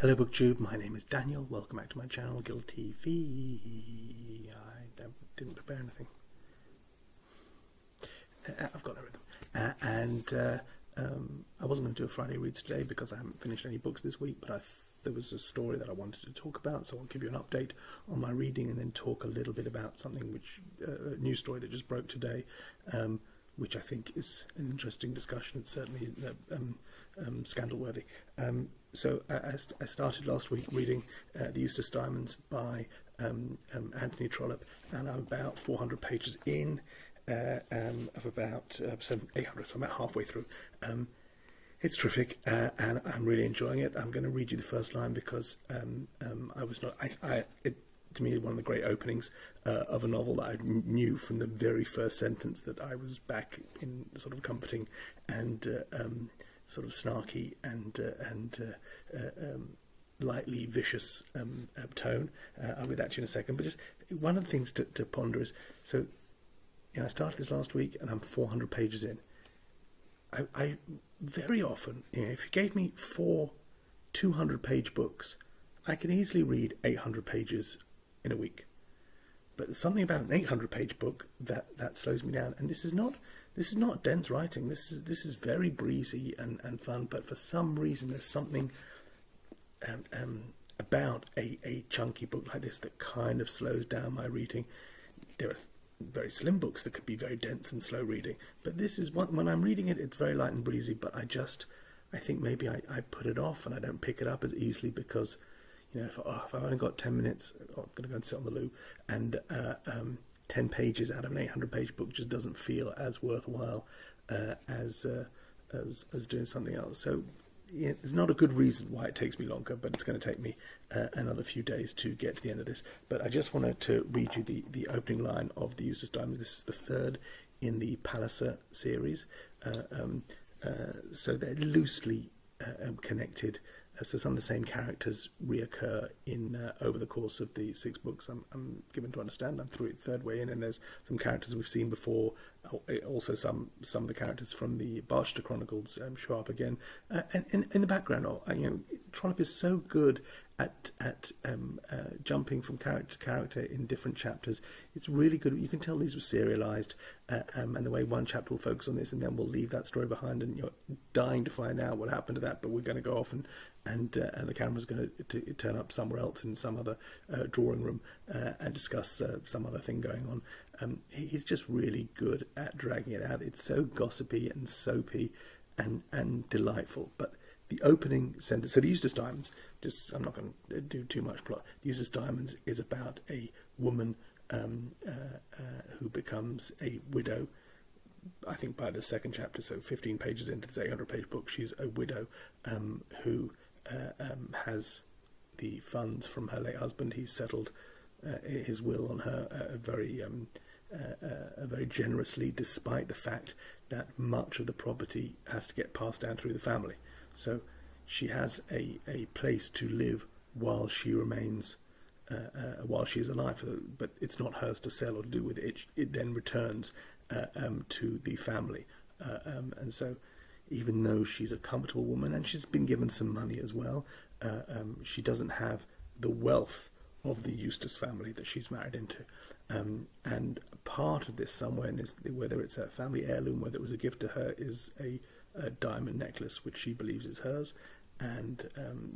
Hello BookTube, my name is Daniel. Welcome back to my channel, Guilty Fee. I didn't prepare anything. I've got no rhythm. I wasn't going to do a Friday reads today because I haven't finished any books this week, but there was a story that I wanted to talk about, so I'll give you an update on my reading and then talk a little bit about something which, a news story that just broke today, which I think is an interesting discussion. It's certainly scandal-worthy. So I started last week reading the Eustace Diamonds by Anthony Trollope, and I'm about 400 pages in of about 800, so I'm about halfway through. It's terrific, and I'm really enjoying it. I'm going to read you the first line because to me, one of the great openings of a novel that I knew from the very first sentence that I was back in sort of comforting and sort of snarky and lightly vicious tone. I'll get that to you in a second. But just one of the things to ponder is, so I started this last week and I'm 400 pages in. I very often, if you gave me 4 200-page books, I can easily read 800 pages in a week. But there's something about an 800-page book that slows me down. And this is not dense writing. This is very breezy and fun. But for some reason, there's something about a chunky book like this that kind of slows down my reading. There are very slim books that could be very dense and slow reading, but this is one, when I'm reading it, it's very light and breezy, but I think maybe I put it off and I don't pick it up as easily because, if I've only got 10 minutes, I'm going to go and sit on the loo, and 10 pages out of an 800-page book just doesn't feel as worthwhile as doing something else. So it's not a good reason why it takes me longer, but it's going to take me another few days to get to the end of this. But I just wanted to read you the opening line of the Eustace Diamonds. This is the third in the Palliser series, so they're loosely connected. So some of the same characters reoccur in over the course of the 6 books. I'm given to understand. I'm through it third way in, and there's some characters we've seen before. Also, some of the characters from the Barchester Chronicles show up again. And in the background, Trollope is so good at jumping from character to character in different chapters. It's really good. You can tell these were serialized, and the way one chapter will focus on this, and then we'll leave that story behind, and you're dying to find out what happened to that. But we're going to go off and the camera's going to turn up somewhere else in some other drawing room and discuss some other thing going on. He's just really good at dragging it out. It's so gossipy and soapy and delightful. But the opening sentence, so the Eustace Diamonds, I'm not going to do too much plot. The Eustace Diamonds is about a woman who becomes a widow. I think by the second chapter, so 15 pages into this 800-page book, she's a widow who has the funds from her late husband. He's settled his will on her very generously, despite the fact that much of the property has to get passed down through the family. So she has a place to live while she remains, while she is alive, but it's not hers to sell or to do with it. It then returns to the family. And so even though she's a comfortable woman and she's been given some money as well, she doesn't have the wealth of the Eustace family that she's married into. And part of this, somewhere in this, whether it's a family heirloom, whether it was a gift to her, is a diamond necklace which she believes is hers, and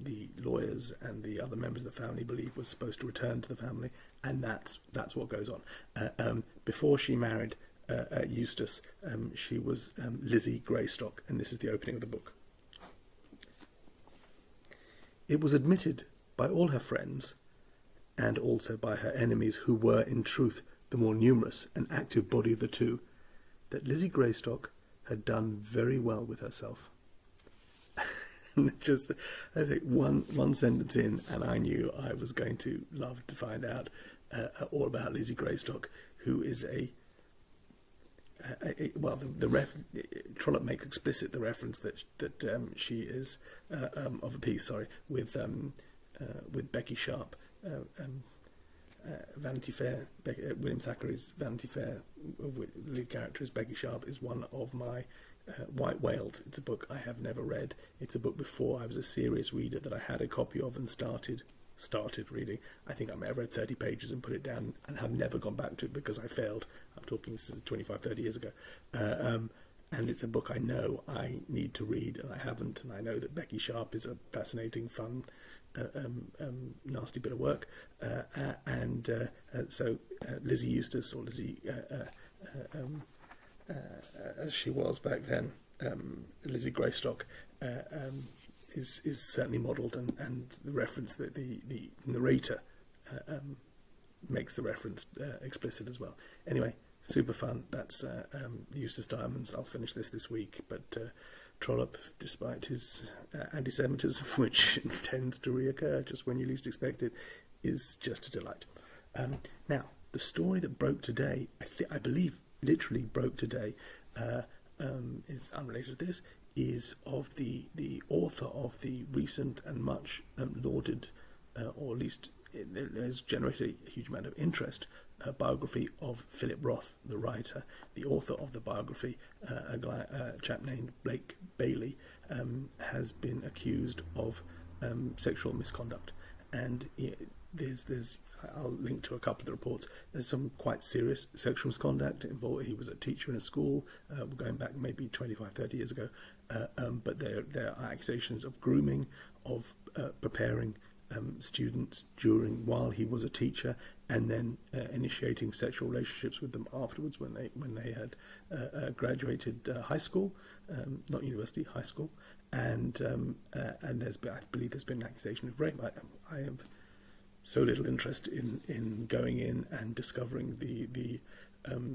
the lawyers and the other members of the family believe was supposed to return to the family, and that's what goes on. Before she married Eustace, she was Lizzie Greystock, and this is the opening of the book. It was admitted by all her friends, and also by her enemies, who were in truth the more numerous and active body of the two, that Lizzie Greystock had done very well with herself. Just, I think one sentence in, and I knew I was going to love to find out all about Lizzie Greystock, who is Trollope makes explicit the reference that she is of a piece, with Becky Sharp. Vanity Fair, William Thackeray's Vanity Fair, the lead character is Becky Sharp, is one of my White Whales. It's a book I have never read. It's a book before I was a serious reader that I had a copy of and started reading. I think I may have read 30 pages and put it down and have never gone back to it because I failed. I'm talking, this is 25, 30 years ago. And it's a book I know I need to read and I haven't. And I know that Becky Sharp is a fascinating, fun, nasty bit of work. So Lizzie Eustace, or Lizzie, as she was back then, Lizzie Greystock, is certainly modelled, and the reference that the narrator makes the reference explicit as well. Anyway, super fun. That's Eustace Diamonds. I'll finish this week, but Trollope, despite his anti-Semitism, which tends to reoccur just when you least expect it, is just a delight. Now, the story that broke today, I believe literally broke today, is unrelated to this, is of the author of the recent and much lauded, or at least it has generated a huge amount of interest, biography of Philip Roth, the writer. The author of the biography, a chap named Blake Bailey, has been accused of sexual misconduct. And there's I'll link to a couple of the reports. There's some quite serious sexual misconduct involved. He was a teacher in a school, going back maybe 25, 30 years ago. But there are accusations of grooming, of preparing students while he was a teacher, and then initiating sexual relationships with them afterwards when they had graduated high school, not university, high school. And I believe there's been an accusation of rape. I have so little interest in going in and discovering the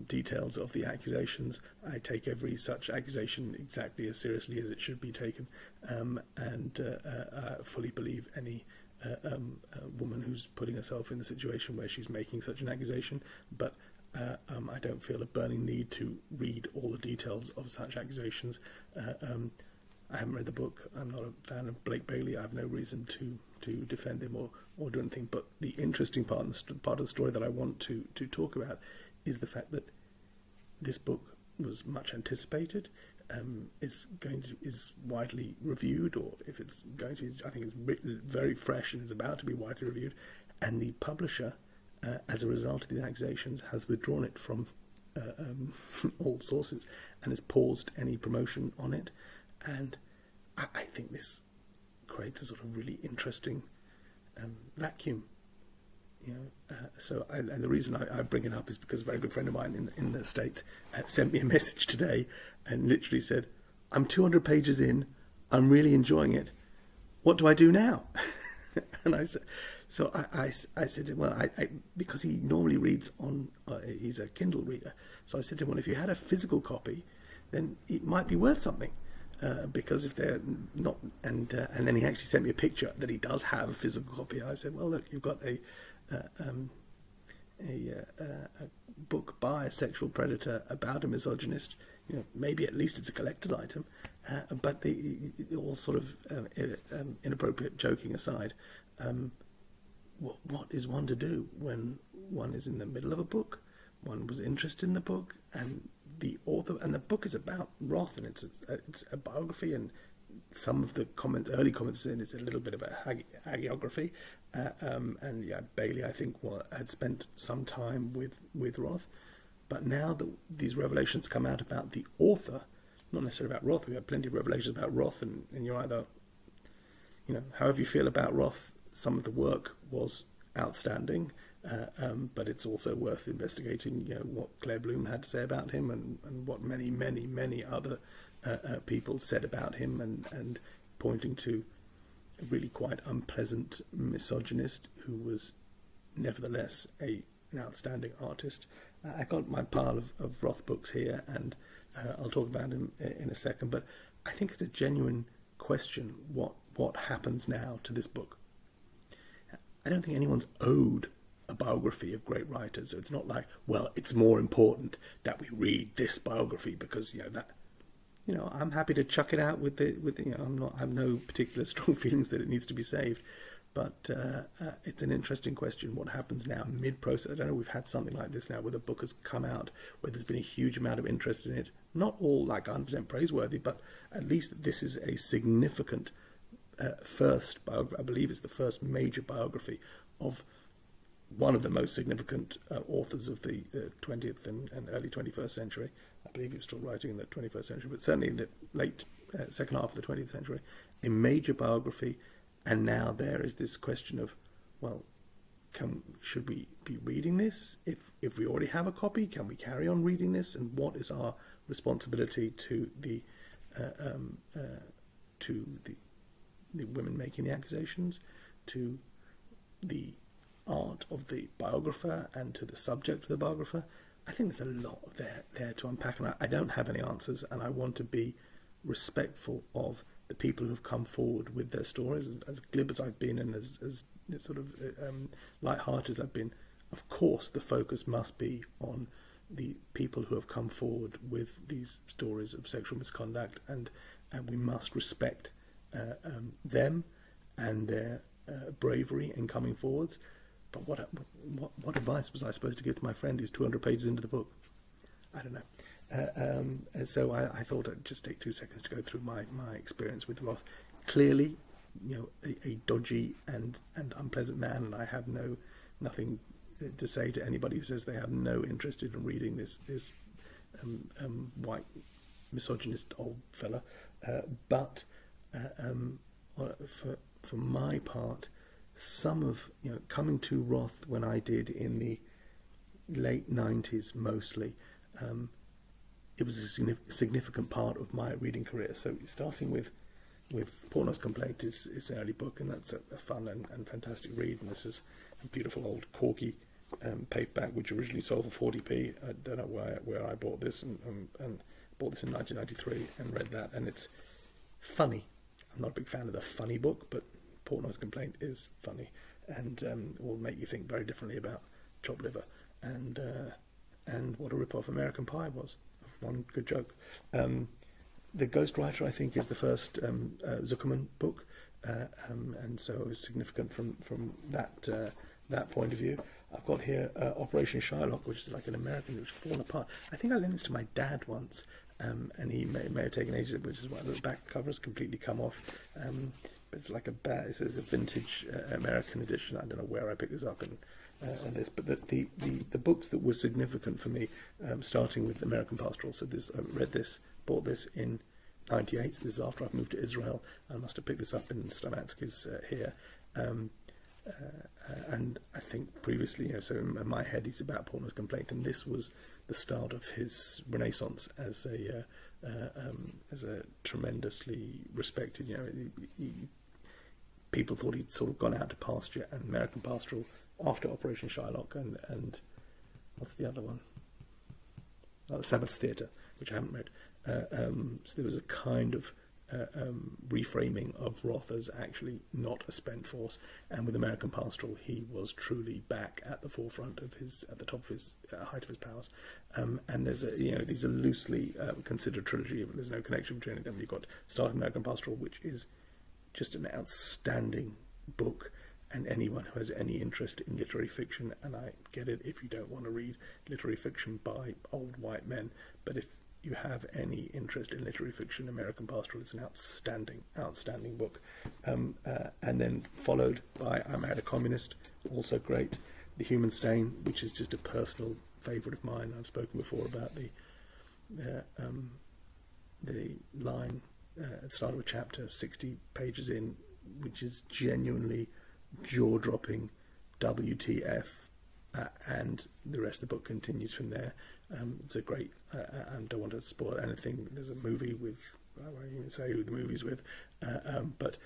details of the accusations. I take every such accusation exactly as seriously as it should be taken, and I fully believe any woman who's putting herself in the situation where she's making such an accusation, but I don't feel a burning need to read all the details of such accusations. I haven't read the book. I'm not a fan of Blake Bailey. I have no reason to defend him or do anything. But the interesting part of the story that I want to talk about is the fact that this book was much anticipated. Is widely reviewed, or if it's going to be, I think it's very fresh and is about to be widely reviewed. And the publisher, as a result of these accusations, has withdrawn it from all sources and has paused any promotion on it. And I think this creates a sort of really interesting vacuum, and the reason I bring it up is because a very good friend of mine in the States sent me a message today and literally said, "I'm 200 pages in, I'm really enjoying it. What do I do now?" And I said, I said to him, well, because he normally reads on, he's a Kindle reader. So I said to him, well, if you had a physical copy, then it might be worth something. Because if they're not, and then he actually sent me a picture that he does have a physical copy. I said, well, look, you've got a book by a sexual predator about a misogynist. Maybe at least it's a collector's item. But all sort of inappropriate joking aside, what is one to do when one is in the middle of a book? One was interested in the book, and the author, and the book is about Roth, and it's a biography, and some of the early comments in it's a little bit of a hagiography, and Bailey, I think, had spent some time with Roth, but now that these revelations come out about the author, not necessarily about Roth, we have plenty of revelations about Roth, and you're either, however you feel about Roth, some of the work was outstanding. But it's also worth investigating, what Claire Bloom had to say about him, and what many, many, many other people said about him, and pointing to a really quite unpleasant misogynist who was nevertheless an outstanding artist. I got my pile of Roth books here, and I'll talk about him in a second, but I think it's a genuine question, what happens now to this book. I don't think anyone's owed a biography of great writers. So it's not like, well, it's more important that we read this biography because I'm happy to chuck it out with I have no particular strong feelings that it needs to be saved, But it's an interesting question. What happens now mid-process? I don't know. We've had something like this now, where the book has come out, where there's been a huge amount of interest in it. Not all like 100% praiseworthy, but at least this is a significant first biography. I believe it's the first major biography of one of the most significant authors of the 20th and early 21st century. I believe he was still writing in the 21st century, but certainly in the late second half of the 20th century, a major biography. And now there is this question of, well, should we be reading this? If we already have a copy, can we carry on reading this? And what is our responsibility to the women making the accusations, to the art of the biographer, and to the subject of the biographer? I think there's a lot there to unpack, and I don't have any answers, and I want to be respectful of the people who have come forward with their stories. As glib as I've been, and as sort of light-hearted as I've been, of course the focus must be on the people who have come forward with these stories of sexual misconduct, and we must respect them and their bravery in coming forwards. But what advice was I supposed to give to my friend who's 200 pages into the book? I don't know. So I thought I'd just take 2 seconds to go through my experience with Roth. Clearly, a dodgy and unpleasant man, and I have nothing to say to anybody who says they have no interest in reading this white misogynist old fella. But for my part, some of coming to Roth when I did in the late 90s mostly, it was a significant part of my reading career. So starting with Portnoy's Complaint is an early book, and that's a fun and fantastic read. And this is a beautiful old corky paperback which originally sold for 40p. I don't know where I bought this, and bought this in 1993 and read that, and it's funny. I'm not a big fan of the funny book, but Portnoy's Complaint is funny, and will make you think very differently about chopped liver and what a rip-off American Pie was. One good joke. The Ghostwriter, I think, is the first Zuckerman book, and so it was significant from that point of view. I've got here Operation Shylock, which is like an American which fallen apart. I think I lent this to my dad once, and he may have taken ages, which is why the back cover has completely come off. It's like it's a vintage American edition. I don't know where I picked this up and this, but the books that were significant for me, starting with American Pastoral. So I bought this in '98. This is after I've moved to Israel. I must have picked this up in Stamatsky's here. And I think previously, so in my head, he's about Portnoy's Complaint, and this was the start of his renaissance as a tremendously respected. People thought he'd sort of gone out to pasture, and American Pastoral after Operation Shylock, and what's the other one? The Sabbath's Theatre, which I haven't read. So there was a kind of reframing of Roth as actually not a spent force, and with American Pastoral he was truly back at the forefront of at the top of his height of his powers. And there's these are loosely considered trilogy. There's no connection between them. You've got Start American Pastoral, which is just an outstanding book, and anyone who has any interest in literary fiction, and I get it if you don't want to read literary fiction by old white men, but if you have any interest in literary fiction, American Pastoral is an outstanding book. And then followed by I Married a Communist, also great. The Human Stain, which is just a personal favourite of mine. I've spoken before about the line at the start of a chapter, 60 pages in, which is genuinely jaw-dropping, WTF, and the rest of the book continues from there. It's a great, I don't want to spoil anything. There's a movie with, I won't even say who the movie's with, but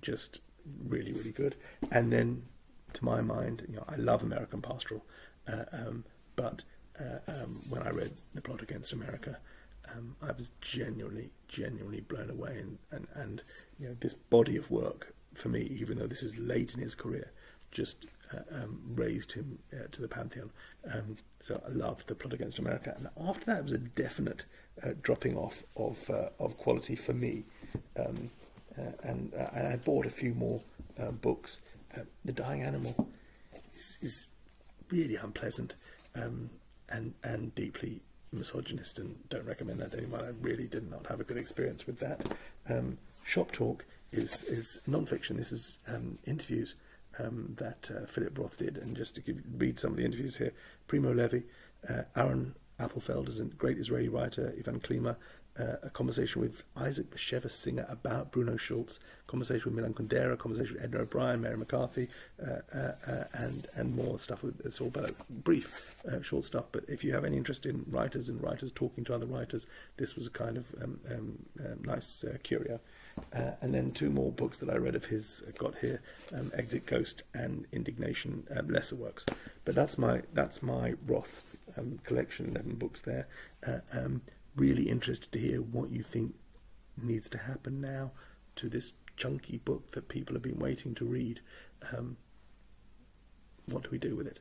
just really, really good. And then, to my mind, I love American Pastoral, but when I read The Plot Against America, I was genuinely blown away, and this body of work for me, even though this is late in his career, just raised him to the pantheon. So I loved The Plot Against America, and after that it was a definite dropping off of quality for me. and I bought a few more books. The Dying Animal is really unpleasant and deeply misogynist, and don't recommend that to anyone. I really did not have a good experience with that. Shop Talk is non-fiction. This is interviews that Philip Roth did, and just to read some of the interviews here: Primo Levi, Aaron Appelfeld is a great Israeli writer, Ivan Klima, a conversation with Isaac Bashevis Singer about Bruno Schulz, conversation with Milan Kundera, conversation with Edna O'Brien, Mary McCarthy, and more stuff. It's all about brief, short stuff. But if you have any interest in writers and writers talking to other writers, this was a kind of nice curio. And then two more books that I read of his got here: Exit Ghost and Indignation, lesser works. But that's my Roth collection, 11 books there. Really interested to hear what you think needs to happen now to this chunky book that people have been waiting to read. What do we do with it?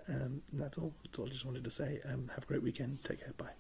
And that's all. That's all I just wanted to say. Have a great weekend. Take care. Bye.